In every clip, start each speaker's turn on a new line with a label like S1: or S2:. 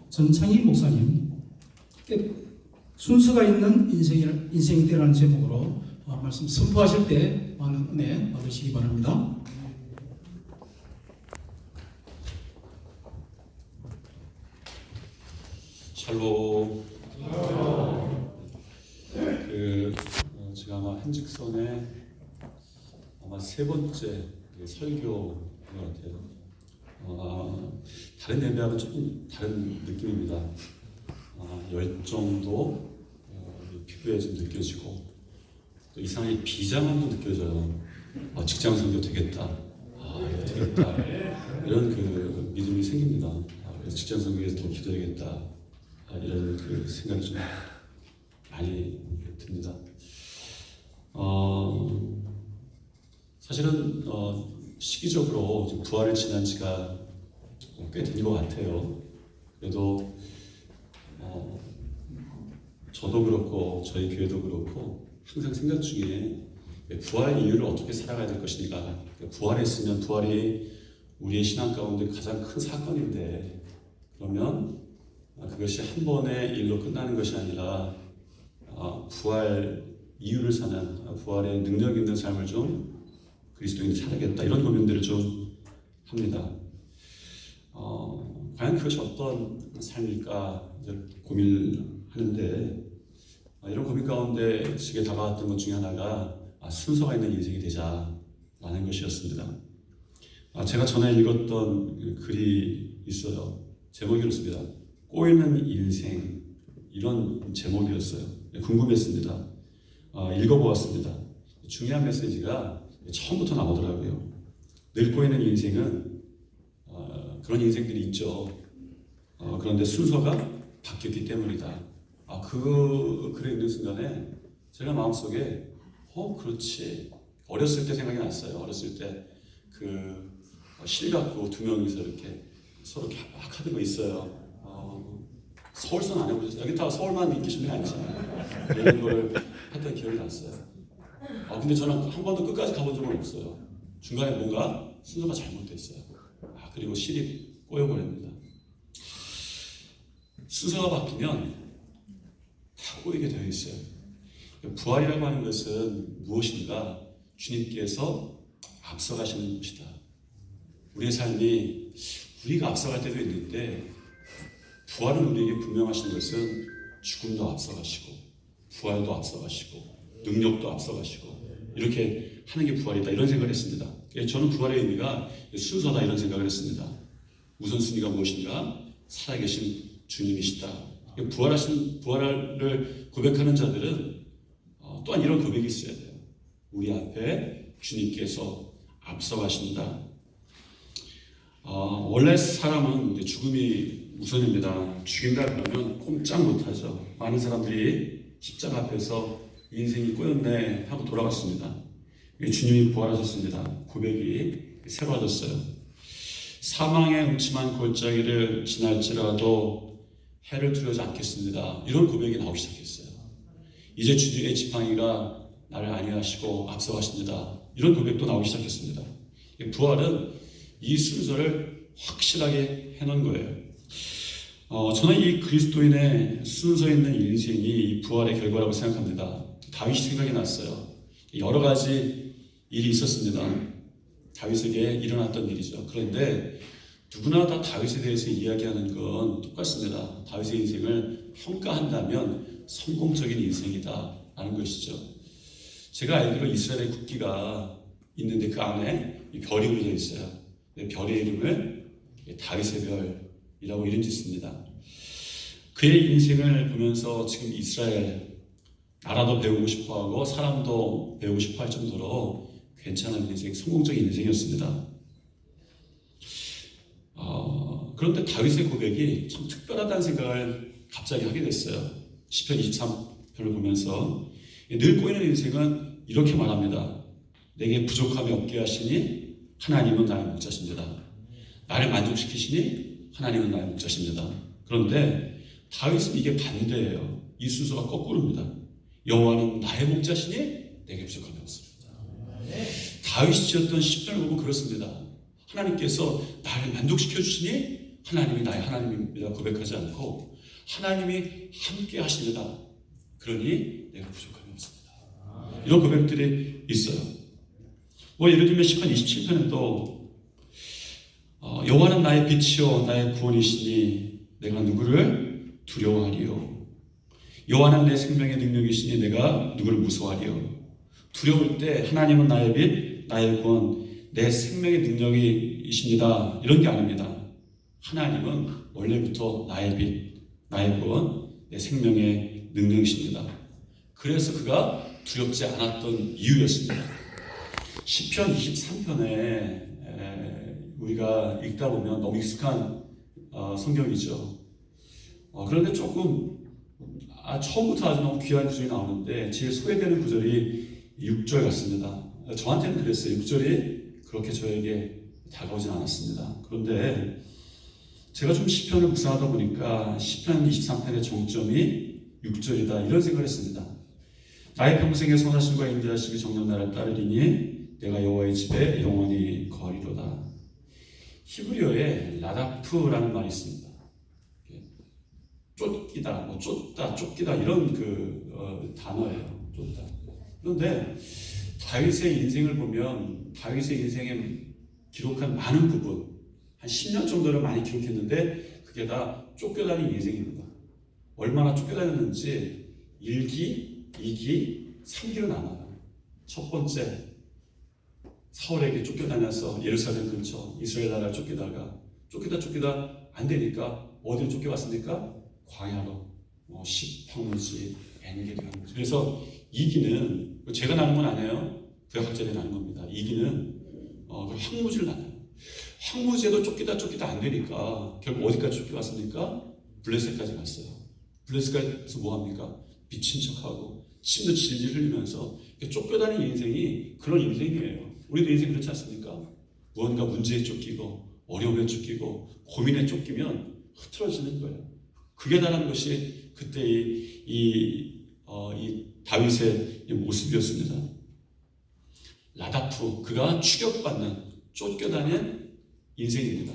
S1: 전창희 목사님 순서가 있는 인생이 되라는 제목으로 말씀 선포하실 때 많은 은혜 받으시기 바랍니다.
S2: 샬롬. 제가 아마 한직선의 아마 세 번째 설교인 것 같아요. 다른 예배하고 조금 다른 느낌입니다. 열정도 피부에 좀 느껴지고 또 이상하게 비장함도 느껴져요. 직장 선교 되겠다. 이거 되겠다. 이런 그 믿음이 생깁니다. 그래서 직장 선교에서 더 기도해야겠다. 이런 그 생각이 좀 많이 듭니다. 사실은 시기적으로 부활을 지난 지가 꽤 된 것 같아요. 그래도 저도 그렇고 저희 교회도 그렇고 항상 생각 중에 부활 이유를 어떻게 살아가야 될 것인가. 부활했으면 부활이 우리의 신앙 가운데 가장 큰 사건인데, 그러면 그것이 한 번의 일로 끝나는 것이 아니라 부활 이유를 사는, 부활의 능력 있는 삶을 좀 그리스도인이 살아야겠다, 이런 고민들을 좀 합니다. 과연 그것이 어떤 삶일까 고민하는데, 이런 고민 가운데 제게 다가왔던 것 중에 하나가 순서가 있는 인생이 되자라는 것이었습니다. 제가 전에 읽었던 글이 있어요. 제목이 그렇습니다. 꼬이는 인생, 이런 제목이었어요. 궁금했습니다. 읽어보았습니다. 중요한 메시지가 처음부터 나오더라고요. 늘 꼬이는 인생은 그런 인생들이 있죠. 그런데 순서가 바뀌었기 때문이다. 그 글을 읽는 순간에 제가 마음속에 그렇지. 어렸을 때 생각이 났어요. 어렸을 때 그 실 갖고 두 명이서 이렇게 서로 막 하는 거 있어요. 서울선 안 해보셨어요? 여기 다 서울만 있기신 분이 아니잖아요. 이런 걸 했던 기억이 났어요. 근데 저는 한 번도 끝까지 가본 적은 없어요. 중간에 뭔가 순서가 잘못돼 있어요. 그리고 실이 꼬여버립니다. 순서가 바뀌면 다 꼬이게 되어 있어요. 부활이라고 하는 것은 무엇인가? 주님께서 앞서가시는 것이다. 우리의 삶이 우리가 앞서갈 때도 있는데, 부활은 우리에게 분명하신 것은 죽음도 앞서가시고 부활도 앞서가시고 능력도 앞서가시고 이렇게 하는 게 부활이다, 이런 생각을 했습니다. 저는 부활의 의미가 순서다, 이런 생각을 했습니다. 우선순위가 무엇인가? 살아계신 주님이시다. 부활을 고백하는 자들은 또한 이런 고백이 있어야 돼요. 우리 앞에 주님께서 앞서가신다. 원래 사람은 이제 죽음이 우선입니다. 죽인다 그러면 꼼짝 못하죠. 많은 사람들이 십자가 앞에서 인생이 꼬였네 하고 돌아갔습니다. 주님이 부활하셨습니다. 고백이 새로워졌어요. 사망의 음침한 골짜기를 지날지라도 해를 두려워하지 않겠습니다. 이런 고백이 나오기 시작했어요. 이제 주님의 지팡이가 나를 안위하시고 앞서가십니다. 이런 고백도 나오기 시작했습니다. 부활은 이 순서를 확실하게 해놓은 거예요. 저는 이 그리스도인의 순서 있는 인생이 이 부활의 결과라고 생각합니다. 다윗이 생각이 났어요. 여러 가지 일이 있었습니다. 다윗에게 일어났던 일이죠. 그런데 누구나 다 다윗에 대해서 이야기하는 건 똑같습니다. 다윗의 인생을 평가한다면 성공적인 인생이다 라는 것이죠. 제가 알기로 이스라엘의 국기가 있는데 그 안에 별이 그려져 있어요. 별의 이름을 다윗의 별이라고 이름 짓습니다. 그의 인생을 보면서 지금 이스라엘 나라도 배우고 싶어하고 사람도 배우고 싶어할 정도로 괜찮은 인생, 성공적인 인생이었습니다. 그런데 다윗의 고백이 참 특별하다는 생각을 갑자기 하게 됐어요. 시편 23편을 보면서 늘 꼬이는 인생은 이렇게 말합니다. 내게 부족함이 없게 하시니 하나님은 나의 목자십니다. 나를 만족시키시니 하나님은 나의 목자십니다. 그런데 다윗은 이게 반대예요. 이 순서가 거꾸로입니다. 여호와는 나의 목자시니 내게 부족함이 없습니다. 다윗이 지었던 시편을 보면 그렇습니다. 하나님께서 나를 만족시켜 주시니 하나님이 나의 하나님입니다 고백하지 않고 하나님이 함께 하십니다. 그러니 내가 부족함이 없습니다. 이런 고백들이 있어요. 뭐 예를 들면 시편 27편에도 여호와는 나의 빛이요 나의 구원이시니 내가 누구를 두려워하리요. 여호와는 내 생명의 능력이시니 내가 누구를 무서워하리요. 두려울 때 하나님은 나의 빛, 나의 구원, 내 생명의 능력이십니다. 이런 게 아닙니다. 하나님은 원래부터 나의 빛, 나의 구원, 내 생명의 능력이십니다. 그래서 그가 두렵지 않았던 이유였습니다. 시편 23편에 우리가 읽다 보면 너무 익숙한 성경이죠. 그런데 조금 처음부터 아주 너무 귀한 구절이 나오는데 제일 소외되는 구절이 6절 같습니다. 저한테는 그랬어요. 6절이 그렇게 저에게 다가오진 않았습니다. 그런데 제가 좀 시편을 묵상하다 보니까 시편 23편의 정점이 6절이다 이런 생각을 했습니다. 나의 평생의 선하심과 인자하심이 정녕 나를 따르리니 내가 여호와의 집에 영원히 거하리로다. 히브리어에 라다프라는 말이 있습니다. 쫓기다, 뭐 쫓다, 쫓기다 이런 단어예요. 쫓다. 그런데 다윗의 인생을 보면 다윗의 인생에 기록한 많은 부분 한 10년 정도를 많이 기록했는데 그게 다 쫓겨다닌 인생입니다. 얼마나 쫓겨다녔는지 1기, 2기, 3기로 나눠요. 첫 번째 사울에게 쫓겨다녀서 예루살렘 근처 이스라엘 나라를 쫓기다 안 되니까 어디로 쫓겨왔습니까? 광야로 십황무지 엔게디 황무지. 그래서 2기는 제가 나눈 건 아니에요. 구약학자들이 나눈 겁니다. 2기는 황무지를 나눠요. 황무지에도 쫓기다 안 되니까 결국 어디까지 쫓겨왔습니까? 블레셋까지 갔어요. 블레셋까지 뭐 합니까? 미친 척하고 침도 질질 흘리면서 쫓겨다니는 인생이 그런 인생이에요. 우리도 인생 그렇지 않습니까? 무언가 문제에 쫓기고 어려움에 쫓기고 고민에 쫓기면 흐트러지는 거예요. 그게 다른 것이 그때 이 다윗의 모습이었습니다. 라다프, 그가 추격받는 쫓겨다니는 인생입니다.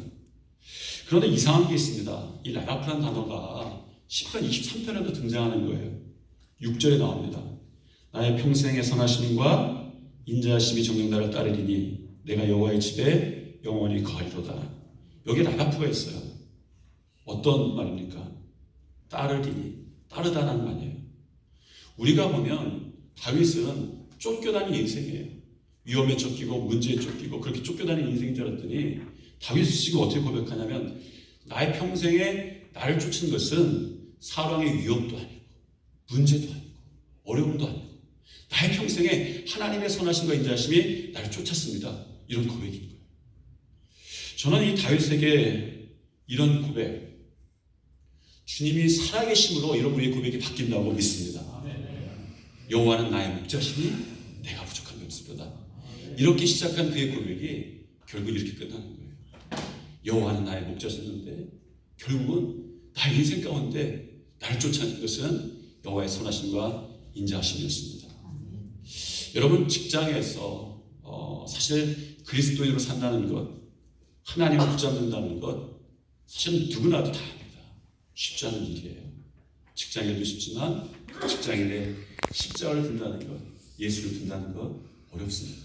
S2: 그런데 이상한 게 있습니다. 이 라다프라는 단어가 시편 23편에도 등장하는 거예요. 6절에 나옵니다. 나의 평생의 선하심과 인자하심이 정녕 나를 따르리니 내가 여호와의 집에 영원히 거하리로다. 여기에 라다프가 있어요. 어떤 말입니까? 따르리니, 따르다라는 말이에요. 우리가 보면 다윗은 쫓겨다니는 인생이에요. 위험에 쫓기고 문제에 쫓기고 그렇게 쫓겨다니는 인생인 줄 알았더니 다윗이 지금 어떻게 고백하냐면 나의 평생에 나를 쫓은 것은 사랑의 위험도 아니고 문제도 아니고 어려움도 아니고 나의 평생에 하나님의 선하심과 인자하심이 나를 쫓았습니다. 이런 고백인 거예요. 저는 이 다윗에게 이런 고백, 주님이 살아계심으로 이런 우리의 고백이 바뀐다고 믿습니다. 여호와는 나의 목자시니 내가 부족한 게 없으리로다. 이렇게 시작한 그의 고백이 결국 이렇게 끝나는 거예요. 여호와는 나의 목자셨는데 결국은 나의 인생 가운데 나를 쫓아낸 것은 여호와의 선하심과 인자하심이었습니다. 여러분 직장에서 사실 그리스도인으로 산다는 것, 하나님을 붙잡는다는 것 사실 누구나도 다 합니다. 쉽지 않은 일이에요. 직장에도 쉽지만 직장인의 십자가를 든다는 것, 예수를 든다는 것 어렵습니다.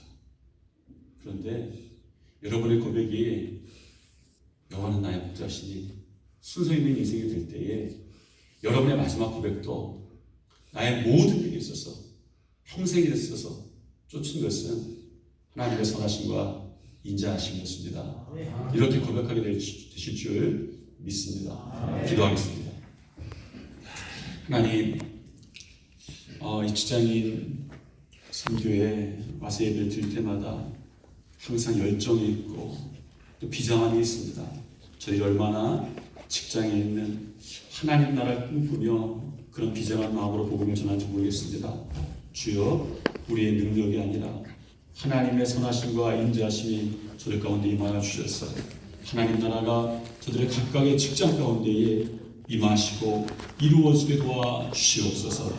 S2: 그런데 여러분의 고백이 여호와는 나의 목자시니 순서 있는 인생이 될 때에 여러분의 마지막 고백도 나의 모든 일에 있어서 평생에 있어서 쫓은 것은 하나님의 선하심과 인자하심이었습니다. 이렇게 고백하게 되실 줄 믿습니다. 기도하겠습니다. 하나님, 이 직장인 선교에 와서 예배를 드릴 때마다 항상 열정이 있고 또 비장함이 있습니다. 저희가 얼마나 직장에 있는 하나님 나라를 꿈꾸며 그런 비장한 마음으로 복음을 전하는지 모르겠습니다. 주여, 우리의 능력이 아니라 하나님의 선하심과 인자하심이 저들 가운데 임하여 주셔서 하나님 나라가 저들의 각각의 직장 가운데에 임하시고 이루어지게 도와 주시옵소서.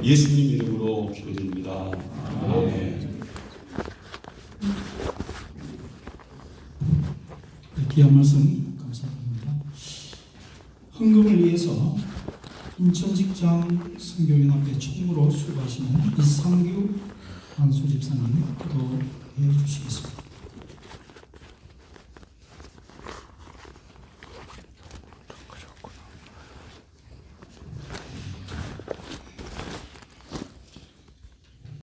S2: 예수님 이름으로 기도드립니다. 아멘.
S1: 귀한 말씀 감사드립니다. 이어서 인천직장 선교연합회 총무로 수고하시는 이상규 한수 집사님 기도해 주시겠습니다.